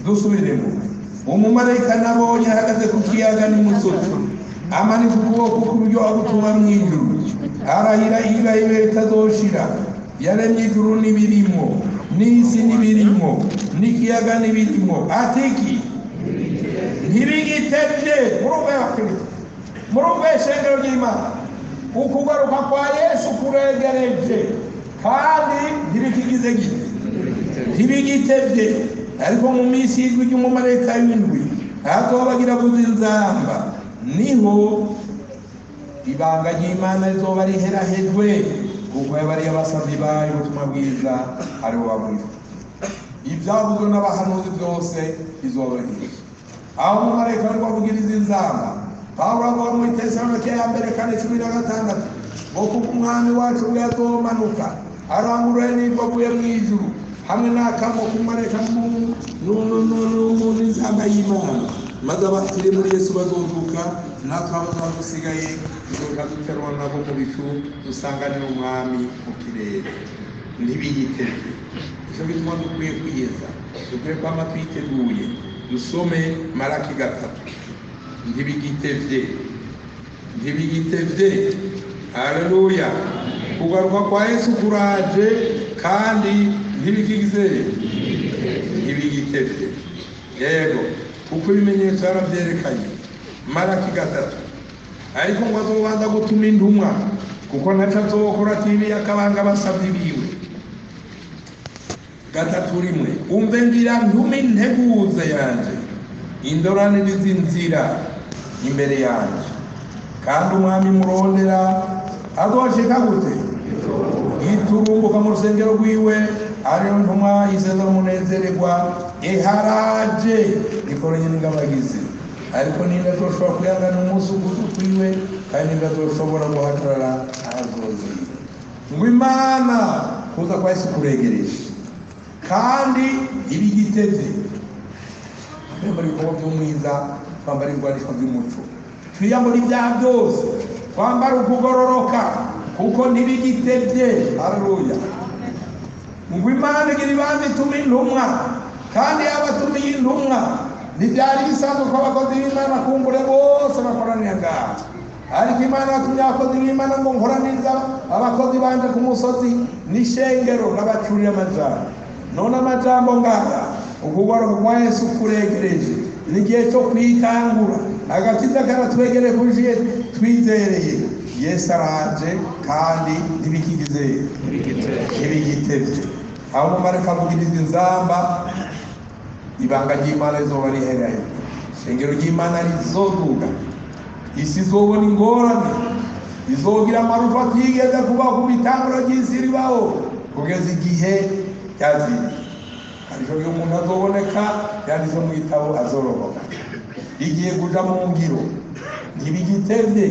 dusubiremo. Umumarayika nabonye ahagaze ku kiyaga n'umusozi amanika ukuboko kw'iburyo agutuma mu ijuru arahira irahira ritazoshira yaremye ijuru n'ibirimo n'isi n'ibirimo n'ikiyaga n'ibirimo atiki ntibigitevye murumve ishengero ry'Imana ukugaruka kwa Yesu kuregereje kandi ntibikigize gite ntibigitevye ariko mu minsi y'ijwi ry'umumarayika w'indwi azobagira kuzinzamba niho ibanga ry'Imana rizoba riherahejwe kuko yabariye abasavyi bayo ubutumwa bwiza ari bo babwira ivyavuzwe n'abahanuzi byose bizobahira aho umumarayika ariko avugiriza inzamba Pawulo avuga mu Tesalonike ya mbere 4:16 ngo kuko umwami wacu ubwo yazomanuka arangurure n'ijwi avuye mu ijuru hamwe n'akamo k'umumarayika n'inzamba y'Imana maze abakiri muri Yesu bazozuka n'akabo bagusigaye tuzoja duterwa nabo mu bicu dusanganira umwami mu kirere ntibiyiteze icyo bituma dukwiye kwiyeza dukwiye kwama twiteguye dusome Malaki 3 ntibigitevye haleluya kugaruka kwa Yesu kuraje kandi ntibigitevye yego kuko ibimenyetso yaravyerekanye Malaki 3 ariko ngo azobanza gutuma intumwa kuko ntaco azokora tibi akabanga abasavyi biwe 3:1 umve ngira ntume integuza yanje indorane n'izinzira imbere yanje kandi umwami murondera azoshika gute yiturumbuka mu rusengero rwiwe ariyo ntumwa yizeza umunezererwa iharaje ikoranye n'ingabagizi ariko ninde azoshobora kuyangana umunsi ugutwiwe kandi ninde azoshobora guhagarara ahazozira ngo Imana kuza kwa Yesu kuregereje kandi ibigiteze muri bikorwa by'umwiza twambara ibigwanisho by'umuco twiyambura ibyaha byose twambara ukugororoka kuko ntibigitevye haleluya ngo Imana igira ibanza ituma intumwa kandi abatumiye intumwa ntibyari bisanzwe ko abakozi b'Imana kumbure bose bakoranira ngaha ariko Imana yatumye abakozi b'Imana ngo nkoraniriza abakozi banje ku musozi n'ishengero n'abacurira amajambo none amajambo ngaha ukugoroka kwa Yesu kuregereje n'igihe cyo kwitangura agakiza karatwegereye kujiye twizereye Yesu araje kandi ntibigitevye aho umumarayika avugiriza inzamba ibanga ry'Imana rizoba rihereye ishengero ry'Imana rizoduga isi izobona ingorane izogira amarufa atigeze kubaho ku bitangura ry'isi ribaho kugeza igihe yazira ariko iyo umuntu azoboneka yanditse mu gitabo azoroboka igiye kuja mu ngiro ntibigitevye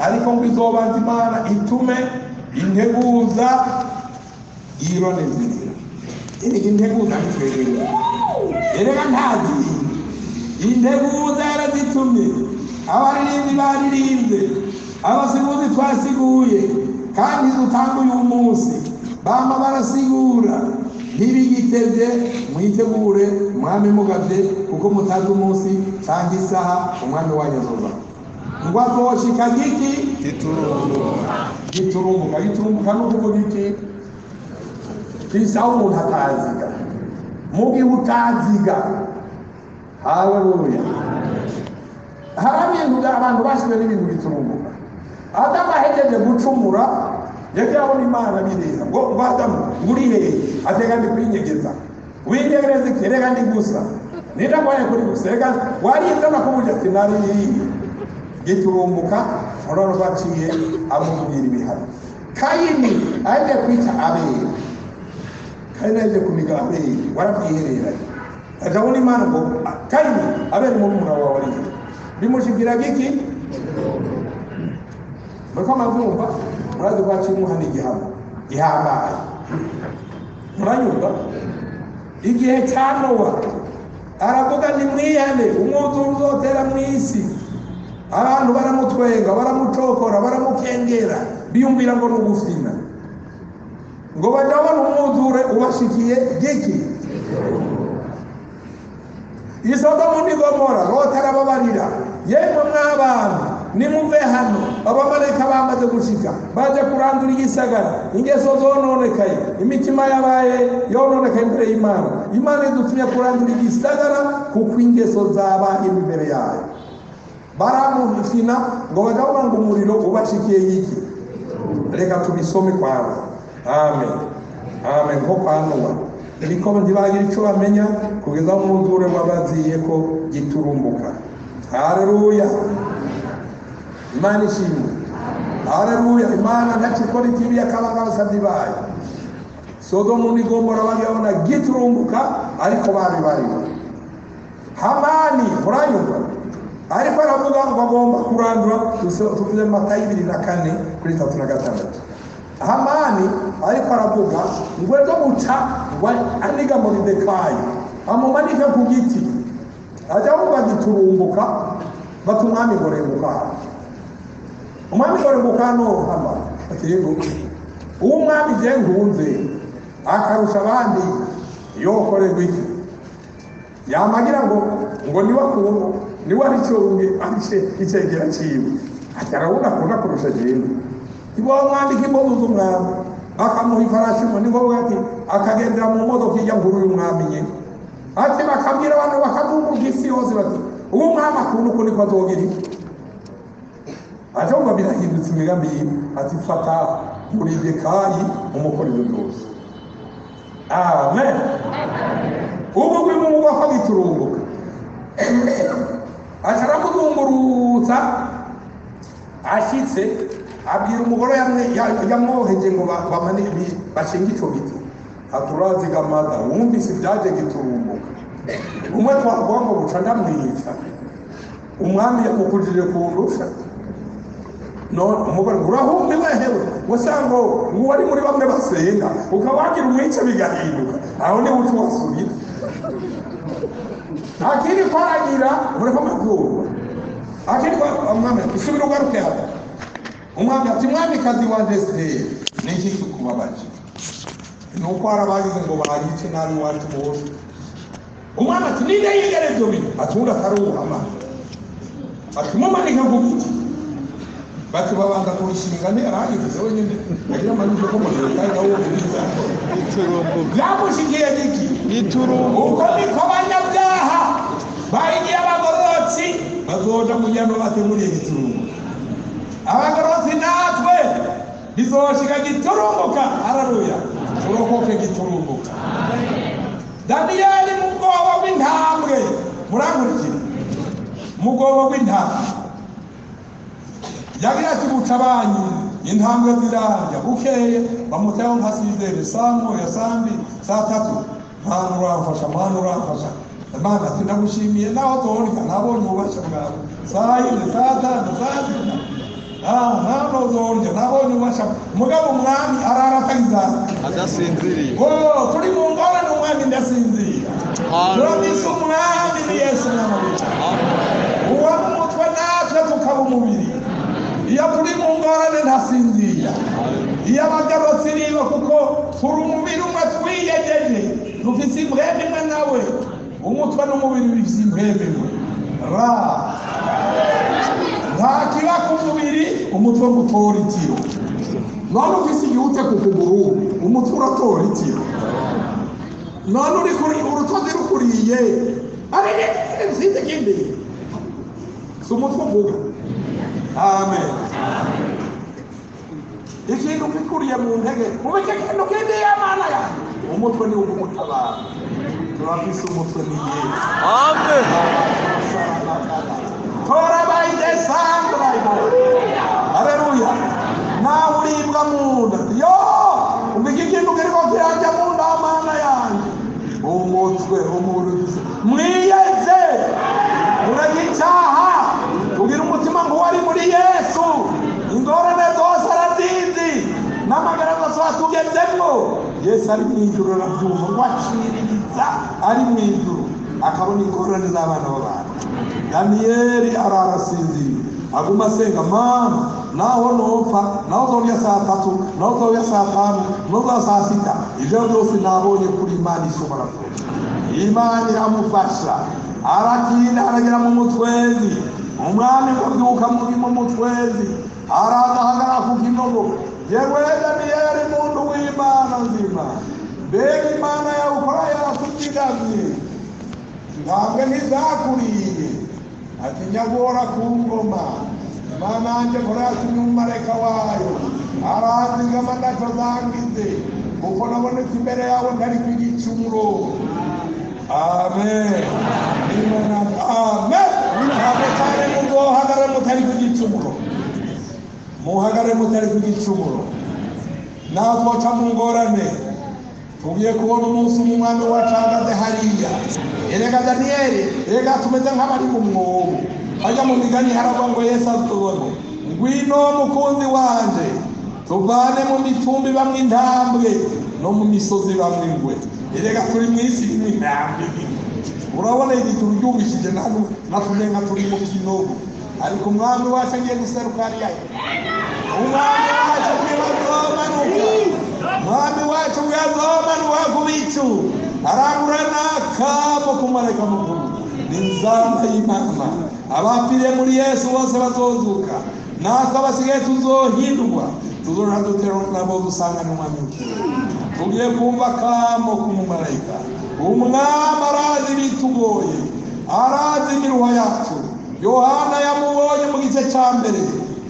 ariko ngo izobanza Imana itume integuza yironeze integuza ntitwegera erega ntazi integuza yarazitumye abaririmbyi baririmbye abasiguzi twasiguye kandi dutanguye umunsi bama barasigura ntibigitevye mwitegure umwami mugavye kuko mutazi umunsi cyangwa isaha umwami wanyu azoza ngo azoshika giki giturumbuka no kuvuga iki kisaho umuntu ataziga mugi utaziga haleluya hari ibintu abantu bashwe n'ibintu biturumbuka Adamu ahejeje gucumura yagiye abona Imana bireba ngo Adamu uri hehe ateganya kwinyegeza winyegereza ikirega ndi gusa nidakwaye kuri gusega warinze nakubuje ati nari giturumbuka uraro baciye amubwira ibihano Kayini aje kwita Abeli Kayini aje kuniga Abeli warabyiherera akabona Imana ngo Kayini Abeli mu mura wawe ari bimushigira giki bako mavyumva murazi kwaciye umuhana igihambaye muranyumva igihe cya Nowa aravuga ni mwihane umwuzure uzotera mu isi abantu baramutwenga baramucokora baramukengera biyumvira ngo n'ugufina ngo bajabona umwuzure ubashikiye giki Isodomu ni Gomora Loti arababarira yemwe mw'abantu nimuve hano abamarayika bamaze gushika baje kurandura igisagara ingeso zononekaye imitima yabaye yononekaye imbere y'Imana. Imana idutumye kurandura igisagara kuko ingeso zabaye imbere yayo. Baramuhina ngo bagavuga ngo umuriro ubashikiye yiki. Reka tubisome kwawe. Amen. Amen. Nko kwanuba ibiko ntibagira icyo bamenya kugeza mu ndure wabaziye ko giturumbuka. Haleluya. Imana ishimwe. Haleluya. Imana ntacikora ikibi yakabanga abasabyi bayo. Sodomu ni Gomora bagabona giturumbuka ariko bari Hamani muranyumva ariko aravuga ngo agomba kurandura tuvuze Matayo 2:4-36. Hamani ariko aravuga ngo ejo buca ngo aniga Moridekayi amumanika ku giti ajya avuga giturumbuka batumwami gorenguka. Umwami gorenguka no hama akirigo uwo mwami je ngunze akarusha abandi yokorerwa iki yamagira ngo niwe aricyo icegera ciwe atarabona kuna kurusha jewe ibo mwandika imbogo z'umwami akamuha ifarashi ngo niho ati akagendera mu modoka ijya nkuru y'umwami nye ati bakabwira abantu bakavuga isi yose bati uwo mwami akunda uko niko azogira ati ngo birahindutse imigambi yiwe ati fata Moridekayi umukorera byose. Amen. Ubu kwimu mubako giturumbuka ataramudungurutsa ashitse abwira umugore yamwoheje ngo bamane bashinga ico giti aturazigamaza wumvise byaje giturumbuka umwe twavuga ngo buca ndamwica umwami yakukujije kundusha none umugore urahumbi wehewe wasango wari muri bamwe basenga ukawagira umwica bigahinduka aho ni utu wasubira akiri kwaragira ureko makuru akiri kwa umwami usubira ugaruke hapa umwami ati mwami kazi wanje Esther niki kukubabaje nuko arabagize ngo bayice nari wacu bose umwami ati ninde yigereje bintu atunda karuhama ati mumanika gubiti bati babanga kubishinga ne aragize wenyine agira amanije ko mu kandi aho biza iturumbuka yamushikiye giki iturumbuka uko niko banyabyaha bayigiye abagorotsi bazoja mu jyano bateguriye iturumbuka abagorotsi natwe bizoshika giturumbuka. Haleluya. Urokoke giturumbuka. Daniyeli mu bwoba bw'intambwe murangurikira mu bwoba bw'intambwe yagira ati bucabanyi intambwe zirarya bukeye bamutaho nka sizere sango ya sambi saa 3 mwana uramfasha Imana ati ndagushimiye naho zorika nabonye ububasha bwawe saa 4 saa 5 nano zorya nabonye ububasha mugabo umwami arara atagizana adasinziriye turi mu ngorane umwami ndasinzira turabise umwami ni Yesu n'amabiri uwa mutwe natwe tukaba umubiri iyo turi mu ngorane ntasinzira iyo abagarotsi niba kuko turi umubiri umwe twiyegeje dufise impwemu imwe nawe umutwe n'umubiri bifise impwemu imwe nta kiba ku mubiri umutwe ngutora itiro none ufise igihute ku kuguru umutwe uratora itiro none uri kuri urutozi rukuriye ariko mfite ikindi si umutwe mvuga. Amen. Ikintu kikuriye mu ntege mubike kintu kindi y'Imana ya umutwe ni umutabara turafise umutwe ni Yesu. Amen. Tora baide sandra ibo. Haleluya. Na uribwa munda yo ubike kintu kiriko kirajya munda Mana yanjye umutwe umuruzi mwiyeze uragicaha ugira umutima ngo wari muri Yesu ingorane zose arazizi n'amagara zose atugezemo Yesu ari mu ijuru arabyumva ngo aciririza ari mu ijuru akabona ingorane z'abana b'abantu. Daniyeli ararasinzira aguma asenga Mana naho nopfa naho zorya saa 3 naho zorya saa 5 naho saa 6 ivyo byose nabonye kuri Imana ishobora kuba Imana iramufasha aratinda aragera mu mutwezi umwami ngo byuka muri mu mutwezi araza ahagarara ku kinogo yewe Daniyeli muntu w'Imana nzima mbega Imana yawe ukora yaratuzigamye ntabwo ntizakuriye ati nyagora ku ngoma Imana yanjye kora yatumye umumarayika wayo arazigama ntacyo zangize kuko nabonetse imbere yawe ntari ku gicumuro amen amen ntabwo cyane muzohagare mutari ku gicumuro muhagare mutari ku gicumuro natwoca mu ngorane tugiye kubona umunsi umwami wacagaze hariya erega Daniyeli erega tumeze nk'abari mu mwobo hajya mu migani haragwa ngo Yesu atubone ngwino mukunzi wanje tuvane mu mitumbi bamwe intambwe no mu misozi bamwe ingwe erega turi mu isi y'intambwe urabona igituru ryumishije natumenga turi mu kinogo ariko umwami wacu agiye guseruka hariya umwami wacu azomanuka umwami wacu azomanuka ku bicu arangura n'akamo k'umumarayika mukuru n'inzamba y'Imana abapfiriye muri Yesu bose bazozuka natwe abasigaye tuzohindurwa tuzoja dutera nabo dusanga n'umwami w'ikirere tugiye kumva akamo k'umumarayika umwami arazi bitugoye arazi imiruho yacu Yohana yamubonye mu gice cya mbere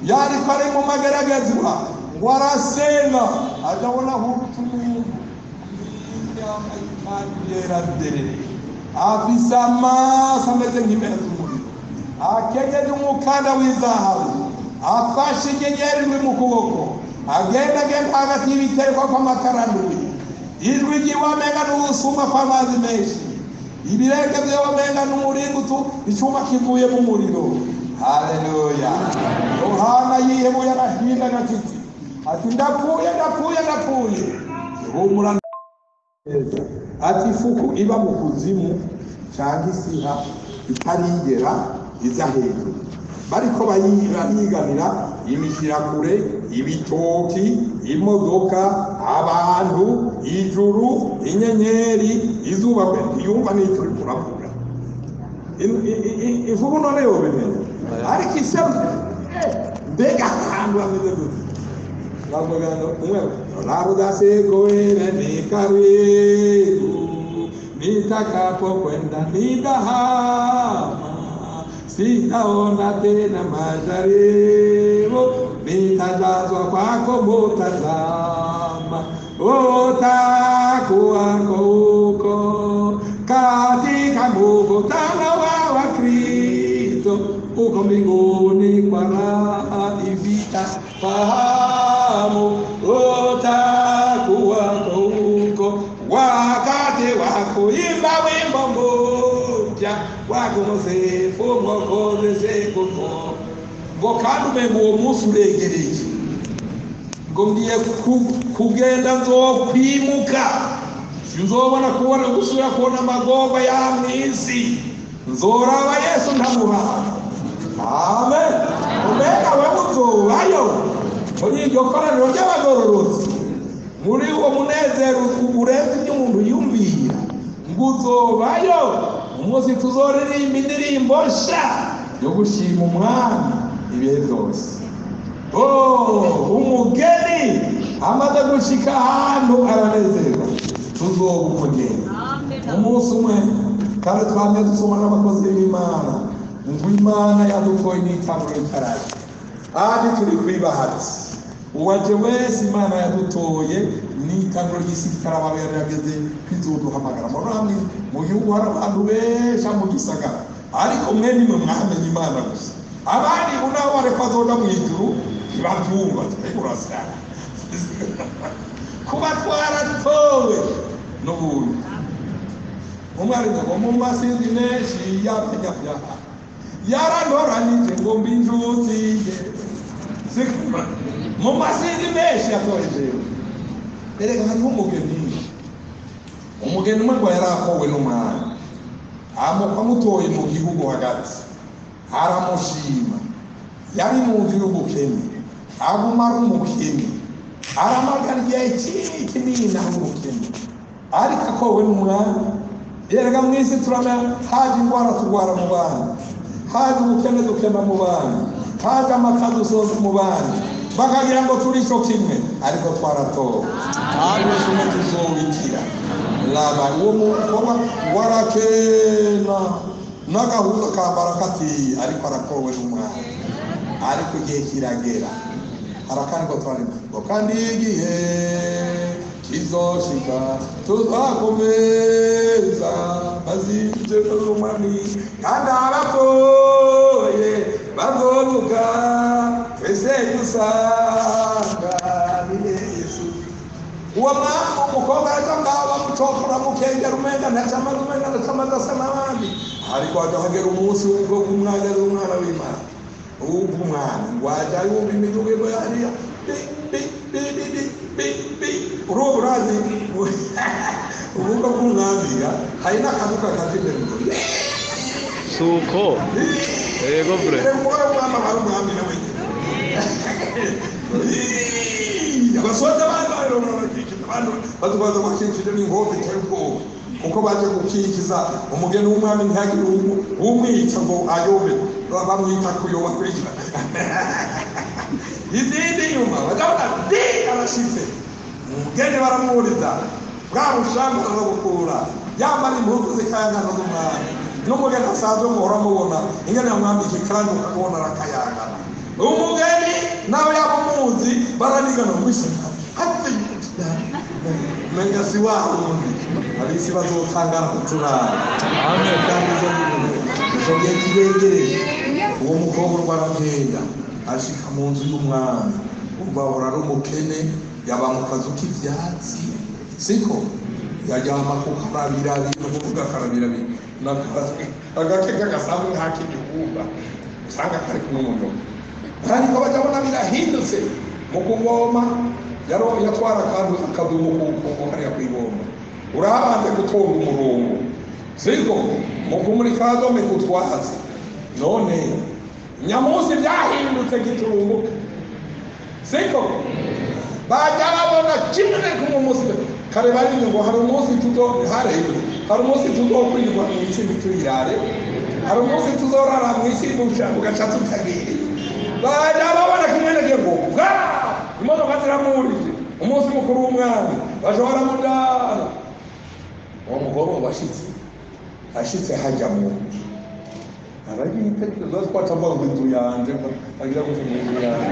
yariko ari mu mageragezwa ngo arasenga ajabona hurutumuntu yambaye ikanzu yera derere afise amaso ameze nk'impera z'umuriro akenyeje umukanda w'izahabu afashe inyenyeri ndwi mu kuboko agenda hagati y'ibitereko kw'amatara ndwi ijwi ryiwe amenga n'ubusuma kw'amazi menshi ibirenge vyewe amenga n'umuringutu icuma kivuye mu muriro haleluya Yohana yihebuye arahinda gatiti ati ndapfuye humura ati ifuku iba mu kuzimu canke isiha itarigera iza hejuru bariko bayiganira imishirakure ibitoki imodoka abantu ijuru inyenyeri izuba yumva n'icyo uri kuravuga ivuga none yobeneye ariko isemu mbega ahantu hameze gute bavuga umwe labudasegowele nikareru nitakapokwenda nidahama sitaona tena majaribu nitajazwa kwako mutazama utakuwako huko katika mkutano wa Kristo uko mbinguni kwa raha ivita fahamu utakuwako huko wakati wako imba wimbo mmoja wako Yosefu mwokozi sekuko ngo kandi umenga uwo munsi uregereje ngo ngiye kugenda nzokwimuka sinzobona gusubira kubona amagorwa ya mw'isi nzoraba Yesu ntamubana amen umenga wewe uzobayo muri iryo koraniro ry'abagororotsi muri uwo munezero urenze ibyo umuntu yumvira ngo uzobayo umunsi tuzoririmba indirimbo nsha yo gushima umwami ibihe byose umugeni amaze gushika ahantu aranezerwa tuzoba umugeni umunsi umwe kandi twamye dusoma n'abakozi b'Imana ngo Imana yadutoye n'itanguro y'ikarayi kandi turi kuri bahati uwaje wese Imana yadutoye n'itanguro ry'isikara baberageze kwizoduhamagara muri mu gihugu hari abantu benshi mu gisagara ariko mwe nimwe mwamenye Imana gusa abandi unaho bareka zoga mu ijuru ntibabyumva turasana kuba twaratowe n'ubundi umwari ngo mu masizi menshi yapenya yarantoranije ngo mbi injuzi sikuma mu masizi menshi yatoreje erega hariho umugeni umwe ngo yarakowe n'umwami amutoye mu gihugu hagati aramushima yari mu nzu y'ubukene aguma ari umukene aramagana igihe kinini ari umukene ariko akowe n'umwami yerega mu isi turamenya haje indwara turwara mu bana, haje ubukene dukena mu bana, haje amaka dusoza mu bana, bakagira ngo turi cyo kimwe ariko twaratowe. Hano tumwe tuzobikira laba uwo mukobwa warakena n'agahuza kambara kati ariko arakowe n'umwana, ariko igihe kiragera harakandi ko twarimo kandi igihe kizoshika tuzakomeza azije n'umwami kandi abatoye bazovuga twese dusanga ni Yesu. Uwo mwana umukobwa ariko ngaho bamucokora mukengera umenga ntacamaze umenga ntacamaze asa n'abandi, ariko hagera umunsi w'ubwo umwana ari umwana w'Imana, ubu umwana wajaye wumva imivugo ngo yariya urubu urazi ubuga bw'umwambira hari n'akaduka kazimera ngo suko yego bre umwana w'umwamba bari umwambira we abasoza bari badubaza bakikije n'inkovu iteye ubwoba kuko baje gukikiza umugeni w'umwami ntihagire umwica ngo ayobe, bamwita kuyoba kwinjira izindi nyuma badabona di arashitse umugeni baramwuriza bwa bushanga arabukura yambara impuzu zikayangana z'umwami n'umugeni asanzwe muhora mubona ingene yamwambika ikanzu ukabona arakayangana. Umugeni nawe yabamuzi baranigana mwisana hati menga si wahundi abisi bazotangara kuturara. Amen. Kandi zo kirengere uwo mukobwa baramwenda ashika mu nzu y'umwami, ubahora ari umukene yaba mu kazu k'ivyatsi siko yajyama ku karabira n'uvuga karabira agake kagasamwe hak'igihuba usanga kari kumwe ariko bajabona birahindutse mu kuvoma yatwara kandi akadumu kuko hariya kwibomba urabanze gutonda umurongo siko mu kumurika dome kutwaza none nyamusi byahindutse giturumbuka siko bajya babona kimwe k'umunsi kare bari ngo hari umunsi hari umunsi tuzokwirwa mu isi bituyirare, hari umunsi tuzorara mu isi ugaca tutagiye. Bajya babona kimwe ngo bwa imodoka ziramurije umunsi mukuru w'umwami bashobora mudara uwo mugoroba ashitse hajya mu aragitekerezo twatamba ngo inzu yanje agira ngo inzu yanje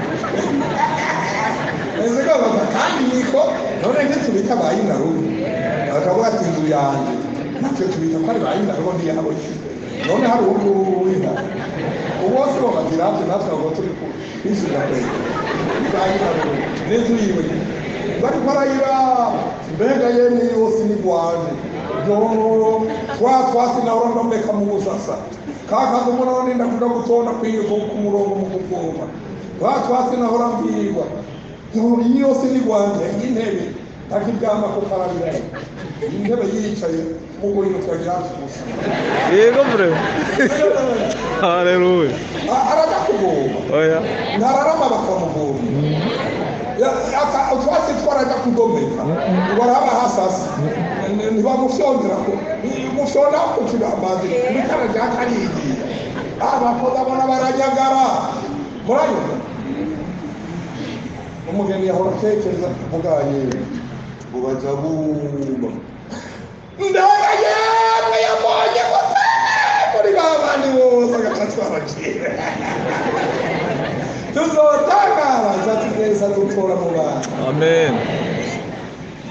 ezega kandi niko none nge tubita bayina rubi akavuga ati inzu yanje nacyo tubita ko ari bayina rubi ndi yabo none hari uruwina ubose bagira ati natwe ngo turi ku isura kwe bayina rubi n'inzu yiwe bari parayira mbega yene yose ni bwanje yo twasi na uranda mbeka mu busasa kaka kumuna nenda kuda gutonda kwiyo ku murongo mu kuvoma twasi na urambirwa yo yose ni bwanje intebe akiryama ku karabira intebe yicaye mugo ino twagira gusa yego bre haleluya araja kuvoma oya ntararama bakamuvoma aka twasi twaraja kugomeka waraba hasasa ntibamufyondera ko mufyonda ko kirambazi bikara byakarigi abakoza bona baranyagara murayumva umugeni yahora tekereza kuvuganye ubaja bumba ndagaye yabonye ko muri babandi bose agatatwabakira tuzotangara zatugeza dukora mu bantu. Amen.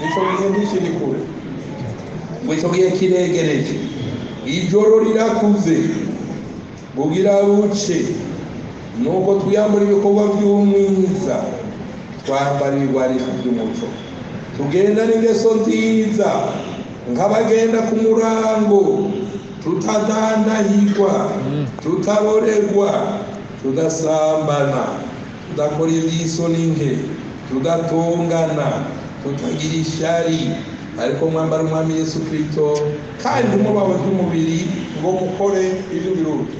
Icyo gihe n'ikiri kure icyo gihe kiregereje ijoro rirakuze bugira buce nuko twiyambura ibikorwa by'umwiza twambarirwa riha ry'umuco tugenda n'ingeso nziza nk'abagenda ku murango tutadandahirwa tutaborerwa tudasambana tudakora iby'isoni nke tudatongana tutagira ishyari ariko mwambara umwami Yesu Kristo kandi mubawe by'umubiri ngo mukore ibyo biruta.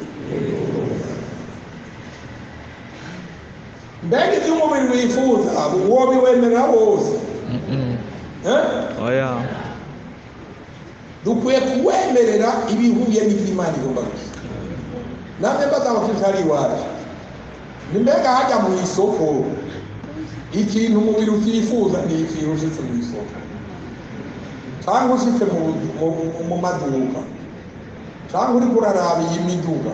Mbega iby'umubiri wifuza uwo biwemera wose oya dukwiye kuwemerera ibihuye n'iby'Imana igomba gusa. Namwe mbaza abakristo ari iwacu, ni mbega hajya mu isoko ikintu umubiri utifuza ni ikintu ushitse mu isoko cyangwa ushitse mu maduka cyangwa uri kuraraba iyi miduga.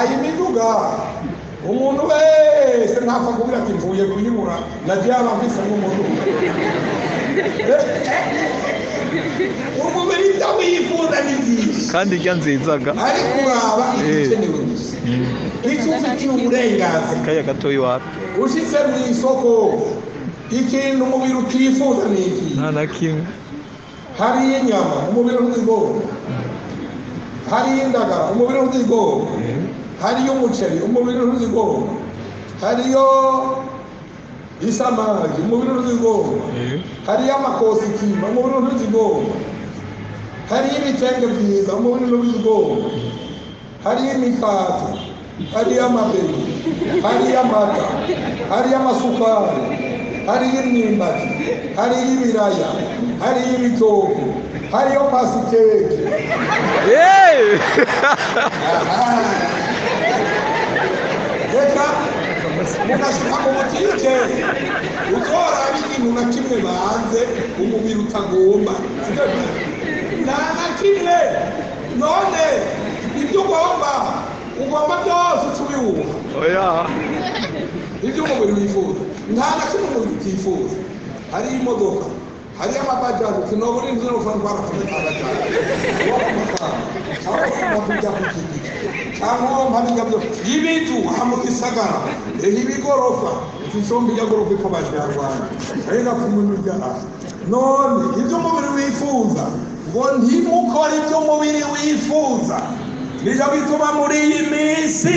Iyi miduga umuntu wese ntapfa kugira ati mvuye kuyibura nagiye abafise n'umuntu umubiri ibyo wifuza ni byinshi kandi irya nzizaga ari kuraba igikenewe gusa icyo ufitiye uburenganzira kaya gatoya iwacu ushitse mu isoko ikintu umubiri utifuza ni iki? nta na kimwe. hari inyama umubiri ntuzigomba, hari indagara umubiri ntuzigomba, hariyo umuceri umubiri ntuzigomba, hariyo isamaki umubiri ntuzigomba, hariyo amakositimu umubiri ntuzigomba, hariyo ibitenge byiza umubiri ntuzigomba, hariyo imikati, hariyo amabeli, hariyo amata, hariyo amasukari, hariyo imyumbati, hariyo ibiraya, hariyo ibitoki, hariyo pasiteke. Reka mugashika mu butike utora ikintu na kimwe banze umubiri utagomba nta na kimwe. None ibyo ugomba byose ucubiwuha ibyo umubiri wifuza. Nta na kimwe umubiri utifuza. Hari imodoka, hari amabajaji, sinobura inzu n'urufunzo rw'abajaji cyangwa mpamya byo ibintu hamukisagara ibigorofa isombi ya gorofa ikabajyarwanda ariko kumurya. None ibyo umubiri wifuza ngo ntimukore ibyo umubiri wifuza. Niyo bituma muri iyi minsi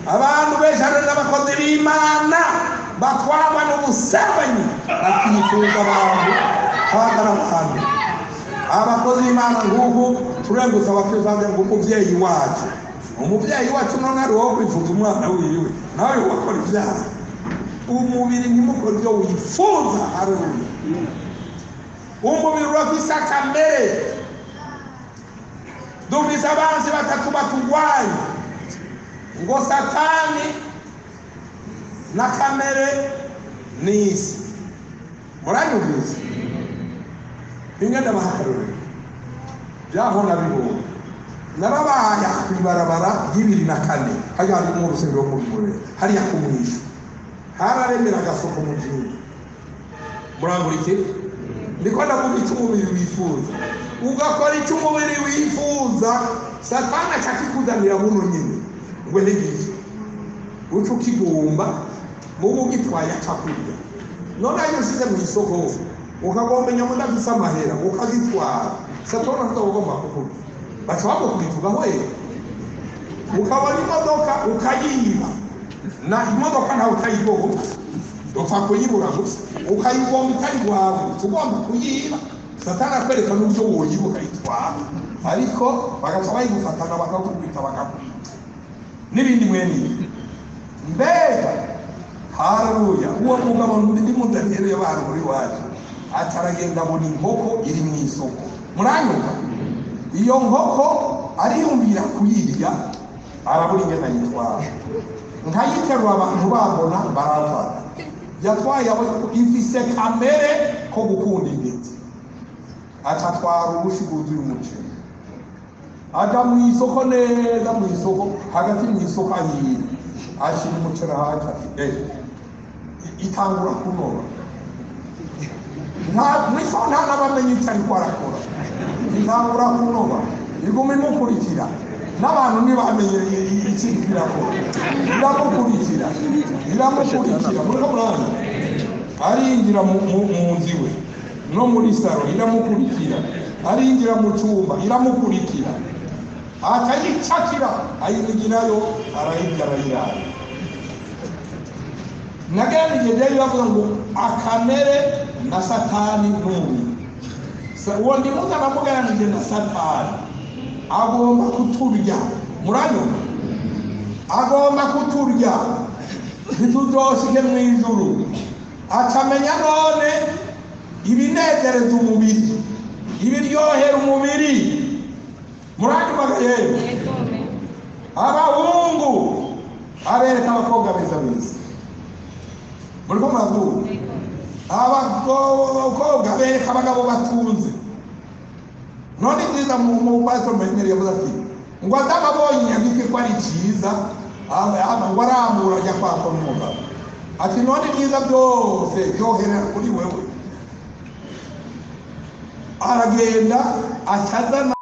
abantu benshi n'abakozi b'Imana batwarwa n'ubusambanyi bakifuza abantu kwagara abantu. Abakozi b'Imana ngubu turenguza abakristo ngo umubyeyi wacu none ari wowe kwifuza umwana wiwe nawe wakora ibyaha. Umubiri ntimukore ibyo wifuza. Haleluya. Umubiri urafise akamere. Dufise abanzi batatu batugwanya ngo Satani na kamere n'isi. Muranyumvise? Ingenda baharure byaho nabibonye narabaye kwibarabara y'ibiri-na-kane hajya hari mu rusengero mu Murere hariya kumwisha hararemera agasoko mu gihugu. Murangurike ndiko ndavuga icyo umubiri wifuza. Ugakora icyo umubiri wifuza Satani akakikuzanira buno nyine ngo ntigize uco ukigomba mubu ugitwaye akakurya. None ayo usize mu isoko ukagomba inyama udafise amahera ukagitwara Satani ntazogomba kukurya. Bashobora kubituga wewe ukabona imodoka ukayiba na imodoka ntawe utayigomba upfa kuyibura gusa ukayigomba utayigwawe tugomba kuyiba. Satani akwereka n'uburyo woyiba ukayitwara ariko bagaca bayigufatana bakakubita bakakubita n'ibindi mwene mbega. Haleluya. Uwo mugabo ndi mudahereye abantu muri wacu ataragenda abona inkoko iri mu isoko. Muranyumva? Iyo nkoko ariyumvira kuyirya arabura ingene ayitwara nkayiterura abantu babona barafata. Yatwaye ifise kamere ko gukunda ibiti atatwara ubushiguzi y'umuceri aja mu isoko neza mu isoko hagati mu isoko ahira ashira umuceri hasi ati itangura kunoba nta n'abamenye icyo ariko arakora. Itangura kunoba iguma imukurikira n'abantu ntibamenye ikintu kirakora iramukurikira muriko murana arinjira mu nzu iwe no muri saro iramukurikira, arinjira mu cyumba iramukurikira akayicakira ayinigirayo arayirya arayirara. Naganije rero bavuga ngo akamere na Satani n'ubu uwo ndi muganije na Satani agomba kuturya. Muranyumva? Agomba kuturya ntituzoshike mu ijuru. Akamenya none ibinezereza umubiri ibiryohera umubiri muranyumaga yewe abahungu abereka abakobwa beza beza muri ko murabyumva abakobwa bereka abagabo batunze none byiza mu pastor Menyeri yavuze ati ngo atababonye inyandiko ko ari cyiza ngo arambura ajya kwakwa n'umugabo ati none byiza byose byoherera kuri wewe aragenda acazana